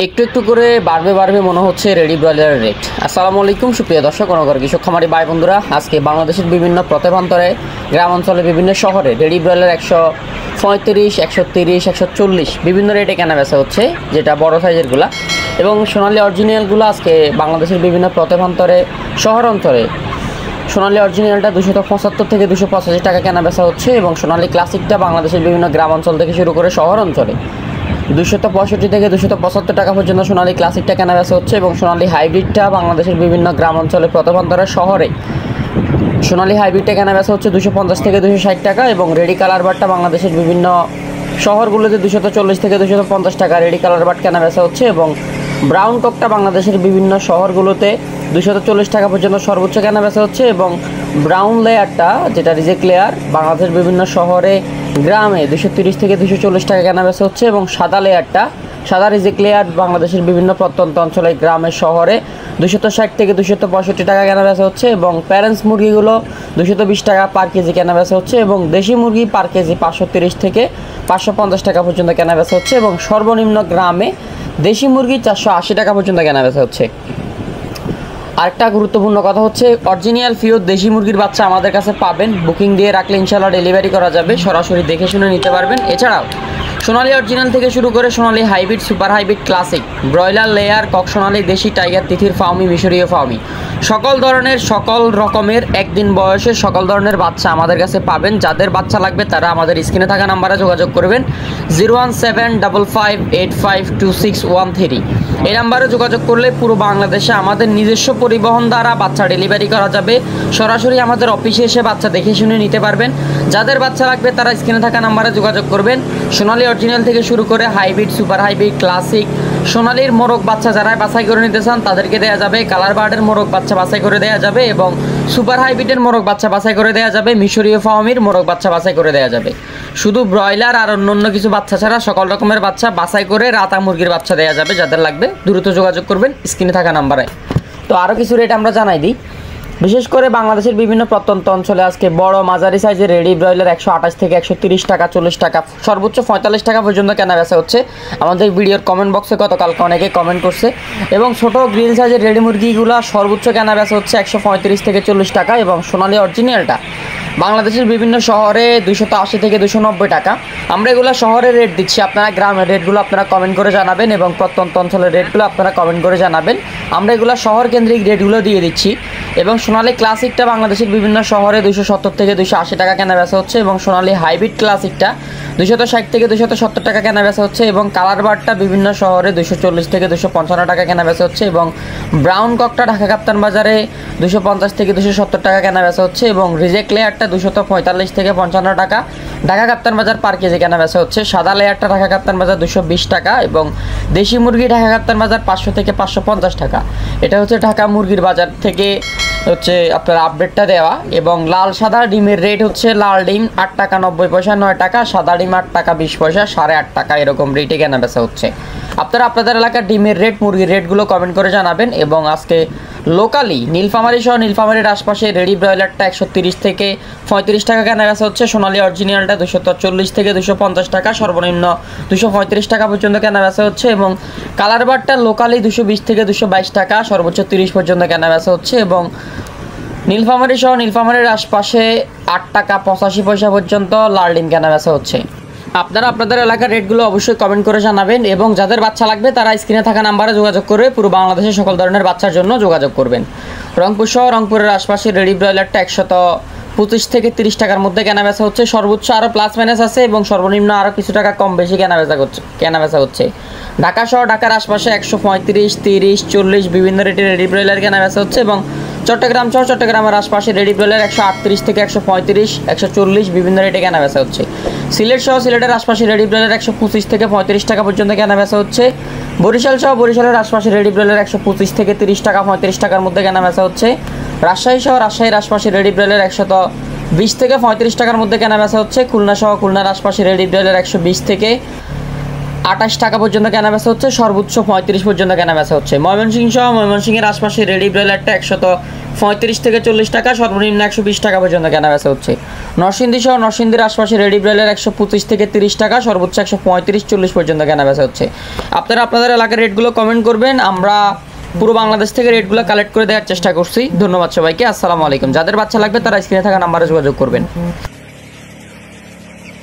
একটু একটু করে বাড়বে মনে হচ্ছে রেডি ব্রয়লারের রেট। আসসালামু আলাইকুম সুপ্রিয় দর্শক অনগর কৃষক খামারি ভাই বন্ধুরা, আজকে বাংলাদেশের বিভিন্ন প্রত্যেকান্তরে গ্রাম অঞ্চলে বিভিন্ন শহরে রেডি ব্রয়লার 135, 130, 140 বিভিন্ন রেটে কেনা বেচা হচ্ছে, যেটা বড় সাইজেরগুলা। এবং সোনালী অরিজিনালগুলো আজকে বাংলাদেশের বিভিন্ন প্রত্যেকান্তরে শহর অঞ্চলে সোনালী অরিজিনালটা 275 থেকে 285 টাকা কেনা বেচা হচ্ছে, এবং সোনালী ক্লাসিকটা বাংলাদেশের বিভিন্ন গ্রাম অঞ্চল থেকে শুরু করে শহর অঞ্চলে 265 থেকে 275 টাকা পর্যন্ত সোনালী ক্লাসিকটা কেনা বেচা হচ্ছে। এবং সোনালী হাইব্রিডটা বাংলাদেশের বিভিন্ন গ্রাম অঞ্চলে প্রত্যেকান্তরে শহরে সোনালী হাইব্রিডটা কেনা বেচা হচ্ছে 250 থেকে 260 টাকা। এবং রেডি কালার বারটা বাংলাদেশের বিভিন্ন শহরগুলোতে 240 থেকে 250 টাকা রেডি কালার বাট কেনা বেচা হচ্ছে। এবং ব্রাউন ককটা বাংলাদেশের বিভিন্ন শহরগুলোতে 240 টাকা পর্যন্ত সর্বোচ্চ কেনা বেচা হচ্ছে। এবং ব্রাউন লেয়ারটা, যেটা রিজেক্ট লেয়ার, বাংলাদেশের বিভিন্ন শহরে গ্রামে 230 থেকে 240 টাকা কেনা বেচা হচ্ছে। এবং সাদা লেয়ারটা, সাদা রিজেক্ট লেয়ার, বাংলাদেশের বিভিন্ন প্রত্যন্ত অঞ্চলে গ্রামের শহরে 260 থেকে 265 টাকা কেনা বেচা হচ্ছে। এবং প্যারেন্টস মুরগিগুলো 220 টাকা পার কেজি কেনা বেচা হচ্ছে। এবং দেশি মুরগি পার কেজি 530 থেকে 550 টাকা পর্যন্ত কেনা বেচা হচ্ছে। এবং সর্বনিম্ন গ্রামে দেশি মুরগি 480 টাকা পর্যন্ত কেনা বেচা হচ্ছে। আরেকটা গুরুত্বপূর্ণ কথা হচ্ছে, অরিজিনাল পিওর দেশি মুরগির বাচ্চা আমাদের কাছে পাবেন। বুকিং দিয়ে রাখলে ইনশাআল্লাহ ডেলিভারি করা যাবে, সরাসরি দেখে শুনে নিতে পারবেন। এছাড়াও সোনালী অরিজিনাল থেকে শুরু করে Sonali hybrid, super hybrid, classic, broiler layer, cock Sonali, desi tiger, তিথির ফাউমি, মিশরীয় ফাউমি, সকল ধরনের সকল রকমের একদিন বয়সের সকল ধরনের বাচ্চা আমাদের কাছে পাবেন। যাদের বাচ্চা লাগবে তারা আমাদের স্ক্রিনে থাকা নাম্বারে যোগাযোগ করবেন 01755852613। এই নাম্বারে যোগাযোগ করলে পুরো বাংলাদেশে আমাদের নিজস্ব পরিবহন দ্বারা বাচ্চা ডেলিভারি করা যাবে। সরাসরি আমাদের অফিসে এসে বাচ্চা দেখে শুনে নিতে পারবেন। যাদের বাচ্চা লাগবে তারা স্ক্রিনে থাকা নাম্বারে যোগাযোগ করবেন। সোনালী অরিজিনাল থেকে শুরু করে হাইব্রিড, সুপার হাইব্রিড, ক্লাসিক, সোনালীর মোরগ বাচ্চা যারা বাছাই করে নিতে চান তাদেরকে দেওয়া যাবে। কালার বার্ডের মোরগ বাচ্চা বাছাই করে দেওয়া যাবে। এবং সুপার হাইব্রিডের মোরগ বাচ্চা বাছাই করে দেওয়া যাবে। মিশরীয় ফাউমির মোরগ বাচ্চা বাছাই করে দেওয়া যাবে। শুধু ব্রয়লার আর অন্য কিছু বাচ্চা ছাড়া সকল রকমের বাচ্চা বাছাই করে রাতা মুরগির বাচ্চা দেওয়া যাবে। যাদের লাগবে দ্রুত যোগাযোগ করবেন স্ক্রিনে থাকা নাম্বারে। তো আরও কিছু রেট আমরা জানাই দিই। বিশেষ করে বাংলাদেশের বিভিন্ন প্রত্যন্ত অঞ্চলে আজকে বড় মাঝারি সাইজের রেডি ব্রয়লার 128 থেকে 130 টাকা, 40 টাকা, সর্বোচ্চ 45 টাকা পর্যন্ত কেনা বেচা হচ্ছে। আমাদের ভিডিওর কমেন্ট বক্সে গতকালকে অনেকে কমেন্ট করছে। এবং ছোট গ্রিন সাইজের রেডি মুরগিগুলো সর্বোচ্চ কেনা বেচা হচ্ছে 135 থেকে 40 টাকা। এবং সোনালী অরিজিনালটা বাংলাদেশের বিভিন্ন শহরে 280 থেকে 290 টাকা। আমরা এগুলো শহরের রেট দিচ্ছি, আপনারা গ্রামের রেটগুলো আপনারা কমেন্ট করে জানাবেন। এবং প্রত্যন্ত অঞ্চলের রেটগুলো আপনারা কমেন্ট করে জানাবেন। আমরা এগুলো শহর কেন্দ্রিক রেটগুলো দিয়ে দিচ্ছি। এবং সোনালী ক্লাসিকটা বাংলাদেশের বিভিন্ন শহরে 270 থেকে 280 টাকা কেনা বেচা হচ্ছে। এবং সোনালী হাইব্রিড ক্লাসিকটা 260 থেকে 270 টাকা কেনা বেচা হচ্ছে। এবং কালার বারটা বিভিন্ন শহরে 240 থেকে 255 টাকা কেনা বেচা হচ্ছে। এবং ব্রাউন ককটা ঢাকা কাপ্তান বাজারে 250 থেকে 270 টাকা কেনা বেচা হচ্ছে। এবং রিজেক্ট লেয়ারটা 245 থেকে 55 টাকা ঢাকা কাপ্তান বাজার পার কেজি কেনা বেচা হচ্ছে। সাদা লেয়ারটা ঢাকা কাপ্তান বাজার 220 টাকা। এবং দেশি মুরগি ঢাকা কাপ্তান বাজার 500 থেকে 550 টাকা। এটা হচ্ছে ঢাকা মুরগির বাজার থেকে হচ্ছে আপনার আপডেটটা দেওয়া। এবং লাল সাদা ডিমের রেট হচ্ছে, লাল ডিম 8 টাকা 90 পয়সা 9 টাকা, সাদা ডিম 8 টাকা 20 পয়সা 8.5 টাকা, এরকম রেটে কেনা বেচা হচ্ছে। আপনারা আপনাদের এলাকার ডিমের রেট, মুরগির রেটগুলো কমেন্ট করে জানাবেন। এবং আজকে লোকালি নীলফামারী সহ নীলফামারীর আশপাশে রেডি ব্রয়লারটা 130 থেকে 35 টাকা কেনা বেচা হচ্ছে। সোনালী অরিজিনালটা 240 থেকে 250 টাকা, সর্বনিম্ন 235 টাকা পর্যন্ত কেনা বেচা হচ্ছে। এবং কালার বারটা লোকালি 220 থেকে 222 টাকা, সর্বোচ্চ 30 পর্যন্ত কেনা বেচা হচ্ছে। এবং নীলফামারী সহ নীলফামারীর আশপাশে 8 টাকা 85 পয়সা পর্যন্ত লাল ডিম কেনা বেচা হচ্ছে। আপনারা আপনাদের এলাকার রেটগুলো অবশ্যই কমেন্ট করে জানাবেন। এবং যাদের বাচ্চা লাগবে তারা স্ক্রিনে থাকা নাম্বারে যোগাযোগ করে পুরো বাংলাদেশের সকল ধরনের বাচ্চার জন্য যোগাযোগ করবেন। রংপুর সহ রংপুরের আশপাশে রেডি ব্রয়লারটা 125 থেকে 30 টাকার মধ্যে কেনা বেচা হচ্ছে। সর্বোচ্চ আরও প্লাস মাইনাস আছে, এবং সর্বনিম্ন আরও কিছু টাকা কম বেশি কেনা বেচা হচ্ছে। ঢাকা সহ ঢাকার আশপাশে 135, 30, 40 বিভিন্ন রেটের রেডি ব্রয়লার কেনা বেচা হচ্ছে। এবং চট্টগ্রাম সহ চট্টগ্রামের আশপাশে রেডি ব্রয়লার 138 থেকে 135, 140 বিভিন্ন রেটে কেনা বেচা হচ্ছে। সিলেট সহ সিলেটের আশপাশে রেডি ব্রয়লার 125 থেকে 35 টাকা পর্যন্ত কেনা বেচা হচ্ছে। বরিশাল সহ বরিশালের আশপাশে রেডি ব্রয়লার 125 থেকে 30 টাকা 35 টাকার মধ্যে কেনা বেচা হচ্ছে। রাজশাহী সহ রাজশাহীর আশপাশে রেডি ব্রয়লার 120 থেকে 35 টাকার মধ্যে কেনা বেচা হচ্ছে। খুলনা সহ খুলনার আশপাশে রেডি ব্রয়লার 120 থেকে 28 টাকা পর্যন্ত কেনা বেচা হচ্ছে, সর্বোচ্চ 35 পর্যন্ত কেনা বেচা হচ্ছে। ময়মনসিংহ সহ ময়মনসিংহের আশপাশে রেডি ব্রয়লারটা 135 থেকে 40 টাকা, সর্বনিম্ন 120 টাকা পর্যন্ত কেনা বেচা হচ্ছে। নরসিংদী সহ নরসিংদীর আশপাশে রেডি ব্রয়লার 125 থেকে 30 টাকা, সর্বোচ্চ 135-40 পর্যন্ত কেনা বেচা হচ্ছে। আপনারা আপনাদের এলাকার রেটগুলো কমেন্ট করবেন, আমরা পুরো বাংলাদেশ থেকে রেটগুলো কালেক্ট করে দেওয়ার চেষ্টা করছি। ধন্যবাদ সবাইকে, আসসালামু আলাইকুম। যাদের বাচ্চা লাগবে তারা স্ক্রিনে থাকা নাম্বারে যোগাযোগ করবেন।